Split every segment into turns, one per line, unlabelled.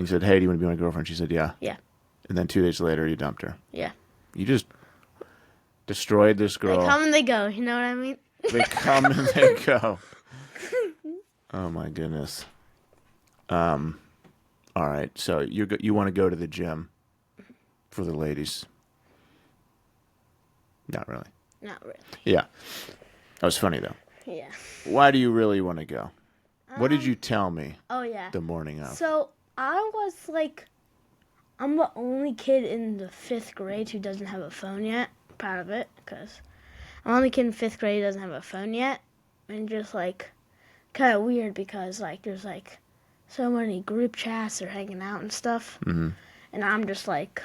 You said, hey, do you want to be my girlfriend? She said, yeah.
Yeah.
And then 2 days later, you dumped her.
Yeah.
You just destroyed this girl.
They come and they go. You know what I mean?
They come and they go. Oh, my goodness. All right. So you want to go to the gym for the ladies? Not really.
Not really.
Yeah. That was funny, though.
Yeah.
Why do you really want to go? What did you tell me
Oh, yeah.
the morning of?
So, I was like, I'm the only kid in the 5th grade who doesn't have a phone yet. Proud of it, because I'm the only kid in 5th grade who doesn't have a phone yet. And just, like, kind of weird because, like, there's, like, so many group chats or hanging out and stuff.
Mm-hmm.
And I'm just, like,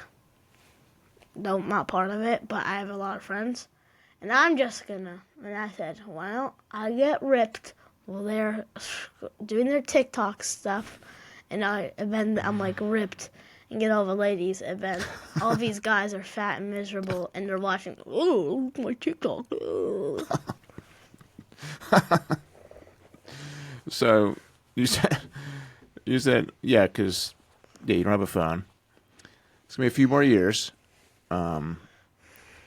no, not part of it, but I have a lot of friends. And I'm just gonna, and I said, well, I get ripped while they're doing their TikTok stuff. And then I'm, like, ripped and get all the ladies, and then all these guys are fat and miserable, and they're watching, oh, my TikTok. Oh.
So you said, yeah, because you don't have a phone. It's gonna be a few more years, but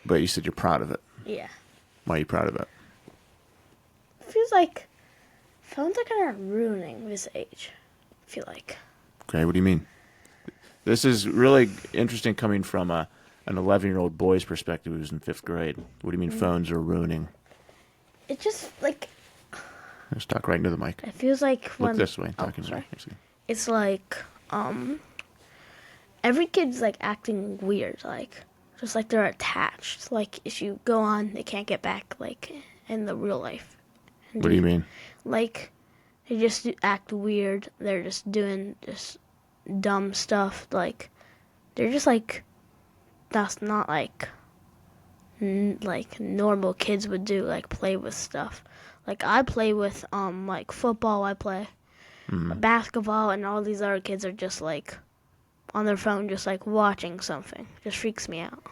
you said you're proud of it.
Yeah.
Why are you proud of it?
It feels like phones are kind of ruining this age, I feel like.
Okay, what do you mean? This is really interesting coming from an 11-year-old boy's perspective who's in 5th grade. What do you mean phones are ruining?
It just, like,
Let's talk right into the mic.
it feels like when...
Look this way.
Oh,
Talking
sorry.
right.
It's like, every kid's, like, acting weird, like, just like they're attached. Like, if you go on, they can't get back, like, in the real life.
What do you mean?
Like, they just act weird. They're just doing just dumb stuff. Like, they're just, like, that's not, like, like, normal kids would do, like, play with stuff. Like, I play with, like, football, I play basketball, and all these other kids are just, like, on their phone, just, like, watching something. Just freaks me out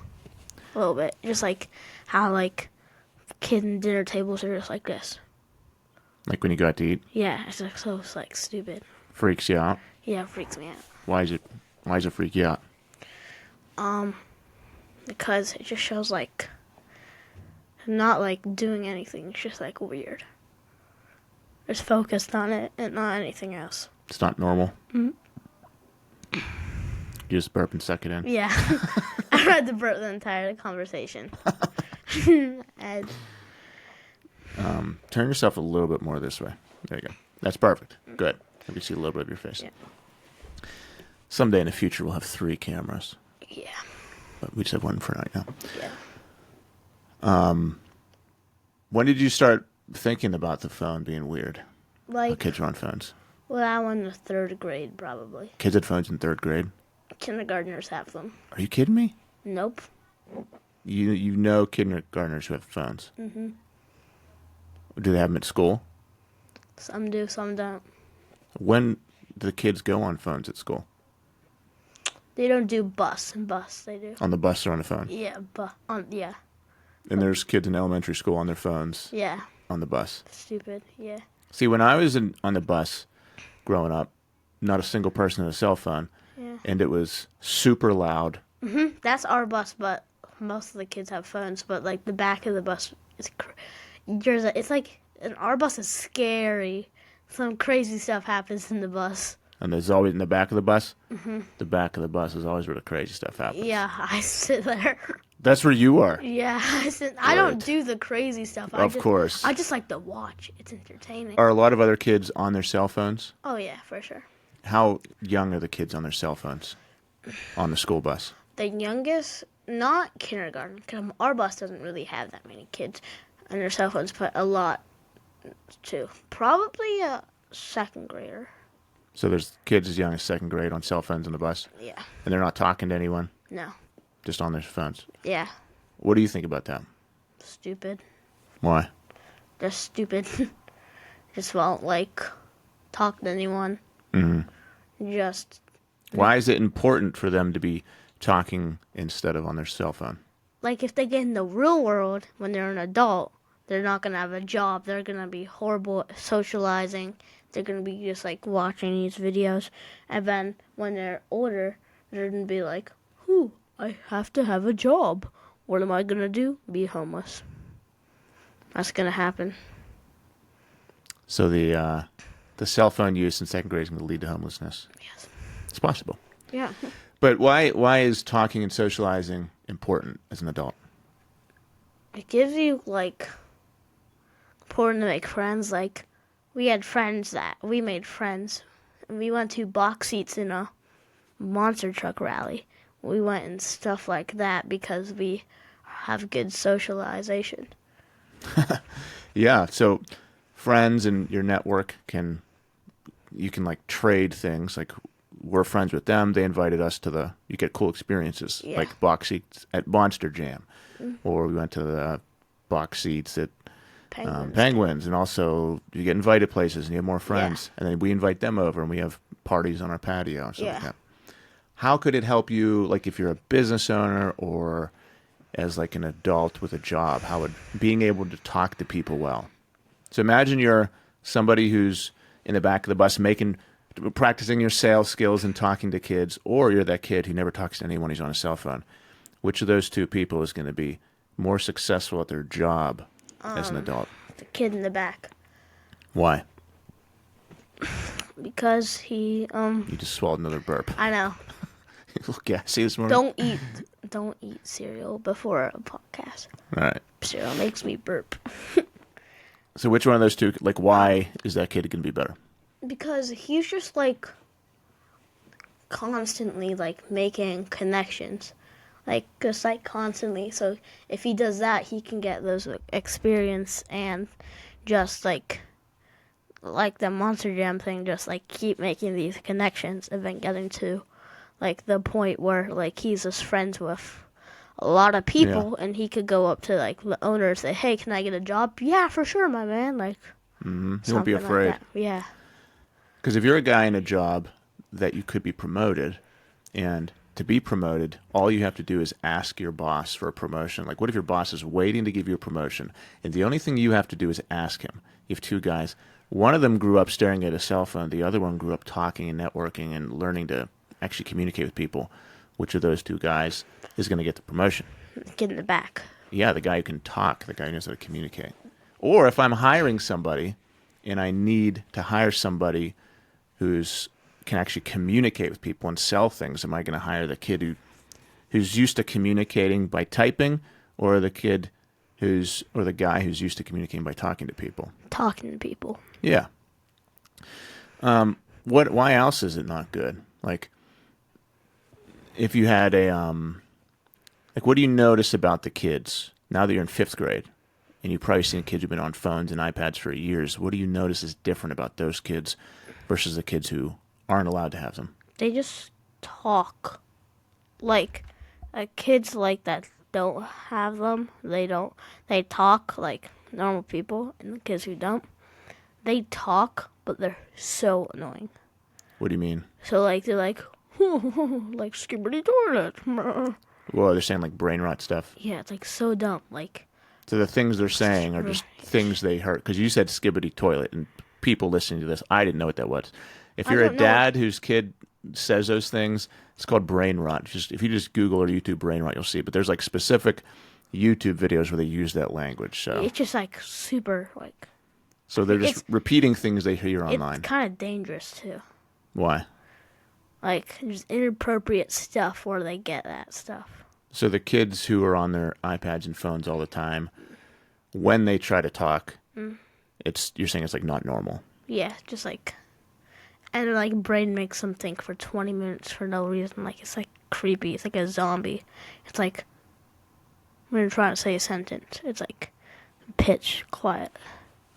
a little bit. Just, like, how, like, kid and dinner tables are just like this.
Like when you go out to eat?
Yeah, it's, like, so, it's, like, stupid.
Freaks you out?
Yeah, it freaks me out.
Why is it freak you out?
Because it just shows, like, not, like, doing anything. It's just, like, weird. Just focused on it and not anything else.
It's not normal? Mm-hmm. You just burp and suck it in?
Yeah. I had to burp the entire conversation. And,
turn yourself a little bit more this way. There you go. That's perfect. Good. Let me see a little bit of your face.
Yeah.
Someday in the future, we'll have 3 cameras.
yeah.
But we just have one for right now.
Yeah.
When did you start thinking about the phone being weird? How
Like,
kids are on phones.
well, I went in the 3rd grade, probably.
Kids had phones in 3rd grade?
Kindergartners have them.
Are you kidding me?
Nope.
You know kindergartners who have phones.
Mm-hmm.
Do they have them at school?
Some do, some don't.
When do the kids go on phones at school?
They don't do bus, they do.
On the bus or on the phone?
Yeah, yeah.
And there's kids in elementary school on their phones
Yeah.
on the bus.
Stupid, yeah.
See, when I was on the bus growing up, not a single person had a cell phone.
Yeah.
And it was super loud.
Mm-hmm. That's our bus, but most of the kids have phones. But, like, the back of the bus is... it's like... And our bus is scary. Some crazy stuff happens in the bus.
And there's always in the back of the bus? Mm-hmm. The back of the bus is always where the crazy stuff happens.
Yeah, I sit there.
That's where you are.
Yeah, I don't do the crazy stuff.
Of course.
I just like to watch. It's entertaining.
Are a lot of other kids on their cell phones?
Oh, yeah, for sure.
How young are the kids on their cell phones on the school bus?
The youngest, not kindergarten, because our bus doesn't really have that many kids on their cell phones, but a lot, too. Probably a 2nd grader.
So there's kids as young as 2nd grade on cell phones on the bus?
Yeah.
And they're not talking to anyone?
No.
Just on their phones?
Yeah.
What do you think about that?
Stupid.
Why?
Just stupid. Just won't, like, talk to anyone.
Mm-hmm.
Just...
Why is it important for them to be talking instead of on their cell phone?
Like, if they get in the real world when they're an adult, they're not gonna have a job. They're gonna be horrible at socializing. They're gonna be just like watching these videos, and then when they're older, they're gonna be like, "Whew, I have to have a job. What am I gonna do? Be homeless." That's gonna happen.
So the cell phone use in second grade is going to lead to homelessness.
Yes.
It's possible.
Yeah.
But why is talking and socializing important as an adult?
It gives you like important to make friends. Like we had friends that we made friends, and we went to box seats in a monster truck rally. We went and stuff like that because we have good socialization.
Yeah. So friends and your network you can like trade things. Like we're friends with them. They invited us to you get cool experiences
Yeah.
like box seats at Monster Jam, or we went to the box seats at Penguins, and also you get invited places and you have more friends, and then we invite them over and we have parties on our patio and stuff like that. How could it help you, like if you're a business owner or as like an adult with a job? How would being able to talk to people well? So imagine you're somebody who's in the back of the bus practicing your sales skills and talking to kids, or you're that kid who never talks to anyone, he's on a cell phone. Which of those two people is going to be more successful at their job as an adult?
The kid in the back.
Why?
Because he
You just swallowed another burp.
I know.
You look gassy this morning.
Don't eat cereal before a podcast.
All right.
Cereal makes me burp.
So which one of those two, like why is that kid going to be better?
Because he's just like constantly like making connections. Like just like constantly. So if he does that, he can get those experience and just like the Monster Jam thing, just like keep making these connections and then getting to like the point where like he's just friends with a lot of people, and he could go up to like the owner and say, "Hey, can I get a job?" "Yeah, for sure, my man." Like
He won't be
something
afraid.
like that. Yeah.
Because if you're a guy in a job that you could be promoted, and to be promoted, all you have to do is ask your boss for a promotion. Like, what if your boss is waiting to give you a promotion, and the only thing you have to do is ask him? You have two guys. One of them grew up staring at a cell phone. The other one grew up talking and networking and learning to actually communicate with people. Which of those two guys is going to get the promotion?
Get in the back.
Yeah, the guy who can talk, the guy who knows how to communicate. Or if I'm hiring somebody and I need to hire somebody who's can actually communicate with people and sell things, am I going to hire the kid who's used to communicating by typing, or the guy who's used to communicating by talking to people?
Talking to people.
Yeah. Why else is it not good? Like, if you had what do you notice about the kids now that you're in fifth grade, and you've probably seen kids who've been on phones and iPads for years? What do you notice is different about those kids versus the kids who aren't allowed to have them?
They just talk. Like kids like that don't have them. They talk like normal people, and the kids who don't, they talk, but they're so annoying.
What do you mean?
So like they're like like skibbity toilet.
Well, they're saying like brain rot stuff.
Yeah, it's like so dumb. Like
So the things they're saying are just things they heard. Because you said skibbity toilet, and people listening to this, I didn't know what that was. If you're a dad whose kid says those things, it's called brain rot. If you just Google or YouTube brain rot, you'll see. But there's like specific YouTube videos where they use that language. So
it's just like super like.
So they're just repeating things they hear online.
It's kind of dangerous too.
Why?
Like there's inappropriate stuff where they get that stuff.
So the kids who are on their iPads and phones all the time, when they try to talk, you're saying it's like not normal.
Yeah, just like, and like brain makes them think for 20 minutes for no reason. Like it's like creepy. It's like a zombie. It's like when you're trying to say a sentence, it's like pitch quiet.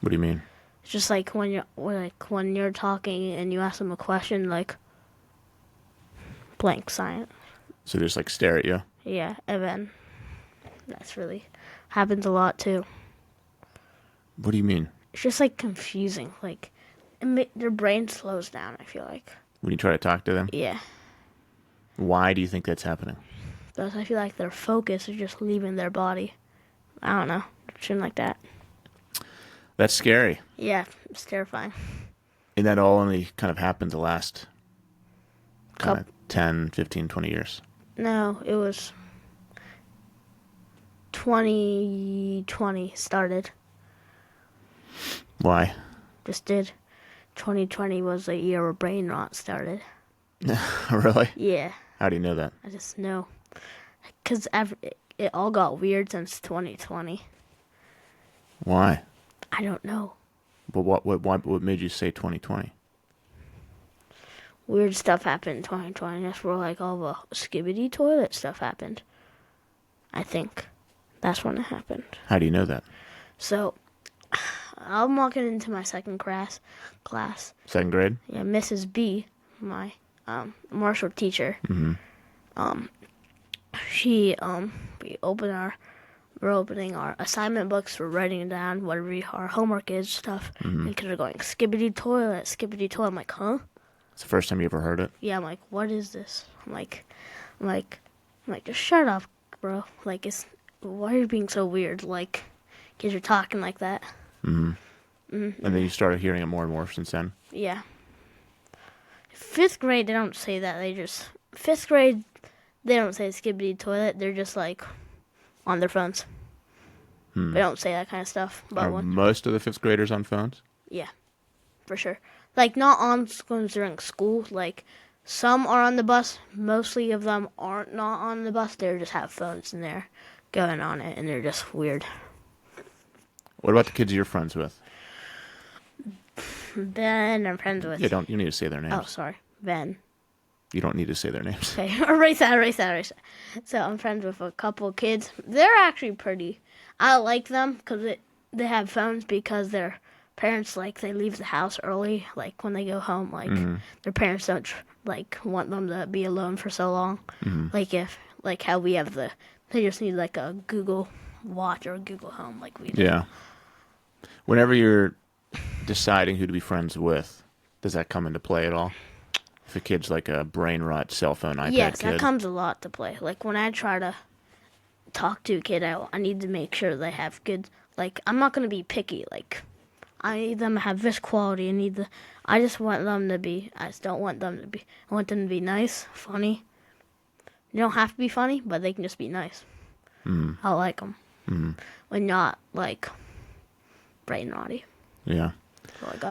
What do you mean?
It's just like when you're talking and you ask them a question, like blank silence.
So they just like stare at you?
Yeah, and then that's really happens a lot too.
What do you mean?
It's just like confusing. Like their brain slows down, I feel like.
When you try to talk to them?
Yeah.
Why do you think that's happening?
Because I feel like their focus is just leaving their body. I don't know. Something like that.
That's scary.
Yeah, it's terrifying.
And that all only kind of happened the last kind of
Cup.
10, 15, 20 years.
No, it was 2020 started.
Why?
Just did. 2020 was the year where brain rot started.
Really?
Yeah,
How do you know that?
I just know. Because it all got weird since 2020.
Why?
I don't know.
But what made you say 2020?
Weird stuff happened in 2020. That's where like all the skibbity toilet stuff happened. I think that's when it happened.
How do you know that?
So I'm walking into my second class.
Second grade?
Yeah, Mrs. B, my martial teacher.
Mm-hmm.
She we're opening our assignment books. We're writing down what our homework is stuff. And kids are going skibbity toilet, skibbity toilet. I'm like, huh?
It's the first time you ever heard it?
Yeah, I'm like, what is this? I'm like, just shut up, bro. Like, why are you being so weird? Like, kids are talking like that.
Mm-hmm. Mm-hmm. And then you started hearing it more and more since then?
Yeah. Fifth grade, they don't say that. Fifth grade, they don't say skibbity toilet. They're just like on their phones. They don't say that kind of stuff. But
Are most of the fifth graders on phones?
Yeah, for sure. Like, not on phones during school. Like, some are on the bus. Mostly of them aren't not on the bus. They just have phones and they're going on it, and they're just weird.
What about the kids you're friends with?
Ben, I'm friends with.
You need to say their names.
Oh, sorry. Ben.
You don't need to say their names.
Okay, erase that. So I'm friends with a couple kids. They're actually pretty. I like them because they have phones because their parents, like, they leave the house early. Like, when they go home, like, their parents don't, want them to be alone for so long. Like, how we have they just need, like, a Google Watch or a Google Home like we do.
Yeah. Whenever you're deciding who to be friends with, does that come into play at all? If a kid's like a brain rot cell phone iPad
Yes,
kid.
that comes a lot to play. Like, when I try to talk to a kid, I need to make sure they have good, like, I'm not going to be picky. Like, I need them to have this quality. I just don't want them to be I want them to be nice, funny. They don't have to be funny, but they can just be nice. I like them. But not, like, brain naughty.
Yeah.
So I got